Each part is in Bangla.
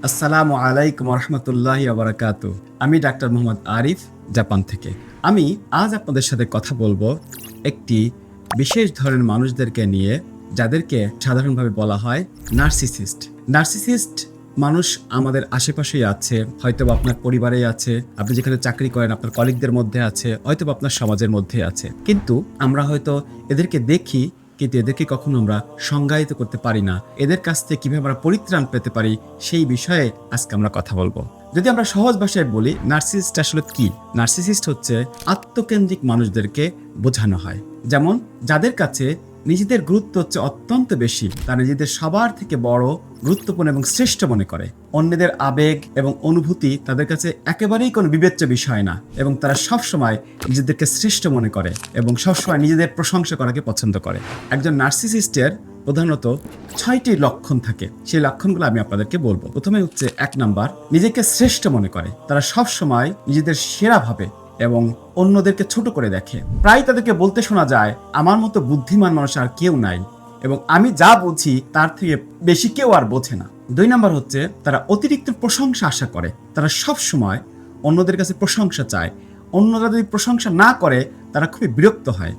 আসসালামু আলাইকুম রহমতুল্লাহি ওয়া আমি ডাক্তার মোহাম্মদ আরিফ, জাপান থেকে। আমি আজ আপনাদের সাথে কথা বলবো একটি বিশেষ ধরনের মানুষদেরকে নিয়ে, যাদেরকে সাধারণভাবে বলা হয় নার্সিসিস্ট। নার্সিসিস্ট মানুষ আমাদের আশেপাশেই আছে, হয়তো আপনার পরিবারেই আছে, আপনি যেখানে চাকরি করেন আপনার কলিগদের মধ্যে আছে, হয়তো আপনার সমাজের মধ্যে আছে। কিন্তু আমরা হয়তো এদেরকে দেখি, কিন্তু এদেরকে কখনো আমরা সংজ্ঞায়িত করতে পারি না। এদের কাছ থেকে কিভাবে আমরা পরিত্রাণ পেতে পারি সেই বিষয়ে আজকে আমরা কথা বলবো। যদি আমরা সহজ ভাষায় বলি, নার্সিসিস্ট আসলে কি? নার্সিসিস্ট হচ্ছে আত্মকেন্দ্রিক মানুষদেরকে বোঝানো হয়। যেমন যাদের কাছে নিজেদের গুরুত্ব হচ্ছে অত্যন্ত বেশি, তারা নিজেদের সবার থেকে বড়, গুরুত্বপূর্ণ এবং শ্রেষ্ঠ মনে করে। অন্যদের আবেগ এবং অনুভূতি তাদের কাছে একেবারেই কোনো বিবেচ্য বিষয় না, এবং তারা সবসময় নিজেদেরকে শ্রেষ্ঠ মনে করে এবং সবসময় নিজেদের প্রশংসা করাকে পছন্দ করে। একজন নার্সিসিস্টের প্রধানত 6টি লক্ষণ থাকে। সেই লক্ষণগুলো আমি আপনাদেরকে বলবো। প্রথমে হচ্ছে 1 নাম্বার, নিজেকে শ্রেষ্ঠ মনে করে। তারা সবসময় নিজেদের সেরা ভাবে এবং অন্যদেরকে ছোট করে দেখে। প্রায় তাদেরকে বলতে শোনা যায়, আমার মতো বুদ্ধিমান মানুষ আর কেউ নাই, এবং আমি যা বুঝি তার থেকে বেশি কেউ আর বোঝে না। 2 নাম্বার হচ্ছে, তারা অতিরিক্ত প্রশংসা আশা করে। তারা সব সময় অন্যদের কাছে প্রশংসা চায়। অন্যরা যদি প্রশংসা না করে তারা খুবই বিরক্ত হয়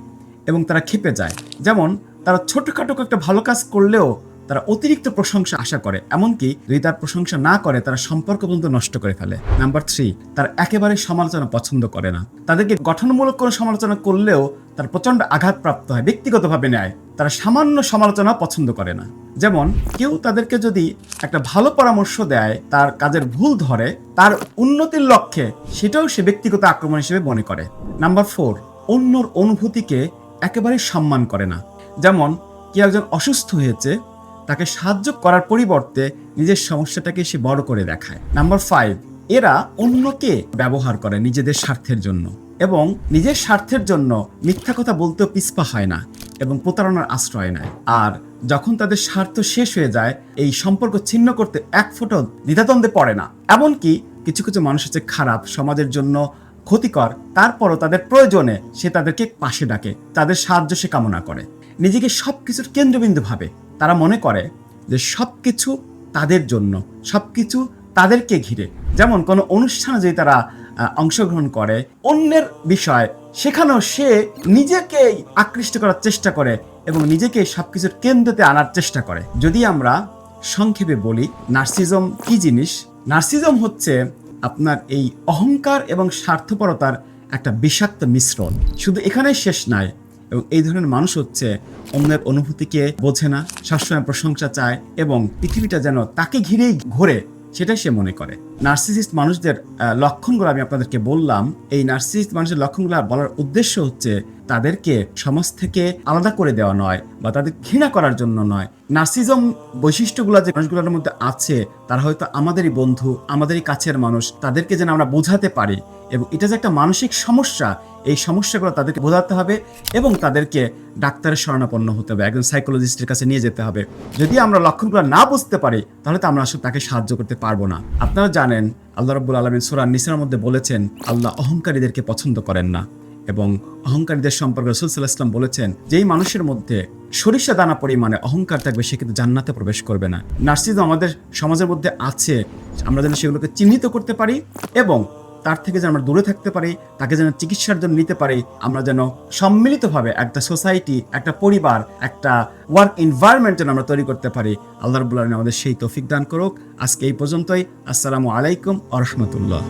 এবং তারা ক্ষেপে যায়। যেমন তারা ছোটখাটো একটা ভালো কাজ করলেও তারা অতিরিক্ত প্রশংসা আশা করে, এমনকি যদি তার প্রশংসা না করে তারা সম্পর্ক পর্যন্ত নষ্ট করে ফেলে। নাম্বার 3, তারা একেবারে সমালোচনা পছন্দ করে না। তাদেরকে গঠনমূলক কোনো সমালোচনা করলেও তার প্রচন্ড আঘাতপ্রাপ্ত হয়, ব্যক্তিগতভাবে নেয়। তারা সামান্য সমালোচনা পছন্দ করে না। যেমন কেউ তাদেরকে যদি একটা ভালো পরামর্শ দেয়, তার কাজের ভুল ধরে, তার উন্নতির লক্ষ্যে, সেটাও সে ব্যক্তিগত আক্রমণ হিসেবে মনে করে। নাম্বার 4, অন্যর অনুভূতিকে একেবারে সম্মান করে না। যেমন কেউ একজন অসুস্থ হয়েছে, তাকে সাহায্য করার পরিবর্তে নিজের সমস্যাটাকে সে বড় করে দেখায়। নাম্বার 5, এরা অন্যকে ব্যবহার করে নিজেদের স্বার্থের জন্য, এবং নিজের স্বার্থের জন্য মিথ্যা কথা বলতেও পিছপা হয় না এবং প্রতারণার আশ্রয় নেয়। আর যখন তাদের স্বার্থ শেষ হয়ে যায়, এই সম্পর্ক ছিন্ন করতে এক ফোঁটা দ্বিধাদ্বন্দ্বে পড়ে না। এমনকি কিছু কিছু মানুষ হচ্ছে খারাপ, সমাজের জন্য ক্ষতিকর, তারপরও তাদের প্রয়োজনে সে তাদেরকে পাশে ডাকে, তাদের সাহায্য সে কামনা করে। নিজেকে সবকিছুর কেন্দ্রবিন্দু ভাবে। তারা মনে করে যে সবকিছু তাদের জন্য, সবকিছু তাদেরকে ঘিরে। যেমন কোনো অনুষ্ঠানে যদি তারা অংশগ্রহণ করে অন্যের বিষয়, সেখানেও সে নিজেকেই আকৃষ্ট করার চেষ্টা করে এবং নিজেকে সবকিছুর কেন্দ্রতে আনার চেষ্টা করে। যদি আমরা সংক্ষেপে বলি নার্সিজম কি জিনিস, নার্সিজম হচ্ছে আপনার এই অহংকার এবং স্বার্থপরতার একটা বিষাক্ত মিশ্রণ। শুধু এখানেই শেষ নয়, এবং এই ধরনের মানুষ হচ্ছে অন্যের অনুভূতিকে বোঝে না, সবসময় প্রশংসা চায় এবং পৃথিবীটা যেন তাকে ঘিরেই ঘোরে, সেটাই সে মনে করে। নার্সিসিস্ট মানুষদের লক্ষণগুলো আমি আপনাদেরকে বললাম। এই নার্সিসিস্ট মানুষের লক্ষণগুলো বলার উদ্দেশ্য হচ্ছে তাদেরকে সমাজ থেকে আলাদা করে দেওয়া নয়, বা তাদের ঘৃণা করার জন্য নয়। নার্সিজম বৈশিষ্ট্যগুলো যে মানুষগুলোর মধ্যে আছে, তারা হয়তো আমাদেরই বন্ধু, আমাদেরই কাছের মানুষ। তাদেরকে যেন আমরা বোঝাতে পারি, এবং এটা যে একটা মানসিক সমস্যা, এই সমস্যাগুলো তাদেরকে বোঝাতে হবে এবং তাদেরকে ডাক্তারের শরণাপন্ন হতে হবে, একজন সাইকোলজিস্টের কাছে নিয়ে যেতে হবে। যদি আমরা লক্ষণগুলো না বুঝতে পারি, তাহলে তো আমরা আসলে তাকে সাহায্য করতে পারবো না। আপনারা জানেন আল্লাহ রাব্বুল আলামিন সূরা নিসার মধ্যে বলেছেন, আল্লাহ অহংকারীদেরকে পছন্দ করেন না, এবং অহংকারীদের সম্পর্কে রাসূল সাল্লাল্লাহু আলাইহি ওয়াসাল্লাম বলেছেন, যেই মানুষের মধ্যে সরিষা দানা পরিমাণে অহংকার থাকবে সে কিন্তু জান্নাতে প্রবেশ করবে না। নার্সিজম আমাদের সমাজের মধ্যে আছে, আমরা যেন সেগুলোকে চিহ্নিত করতে পারি এবং তার থেকে যেন আমরা দূরে থাকতে পারি, তাকে যেন চিকিৎসার জন্য নিতে পারি। আমরা যেন সম্মিলিতভাবে একটা সোসাইটি, একটা পরিবার, একটা ওয়ার্ক এনভায়রনমেন্ট যেন আমরা তৈরি করতে পারি। আল্লাহ রাব্বুল আলামিন আমাদের সেই তৌফিক দান করুক। আজকে এই পর্যন্তই। আসসালামু আলাইকুম ওয়া রাহমাতুল্লাহ।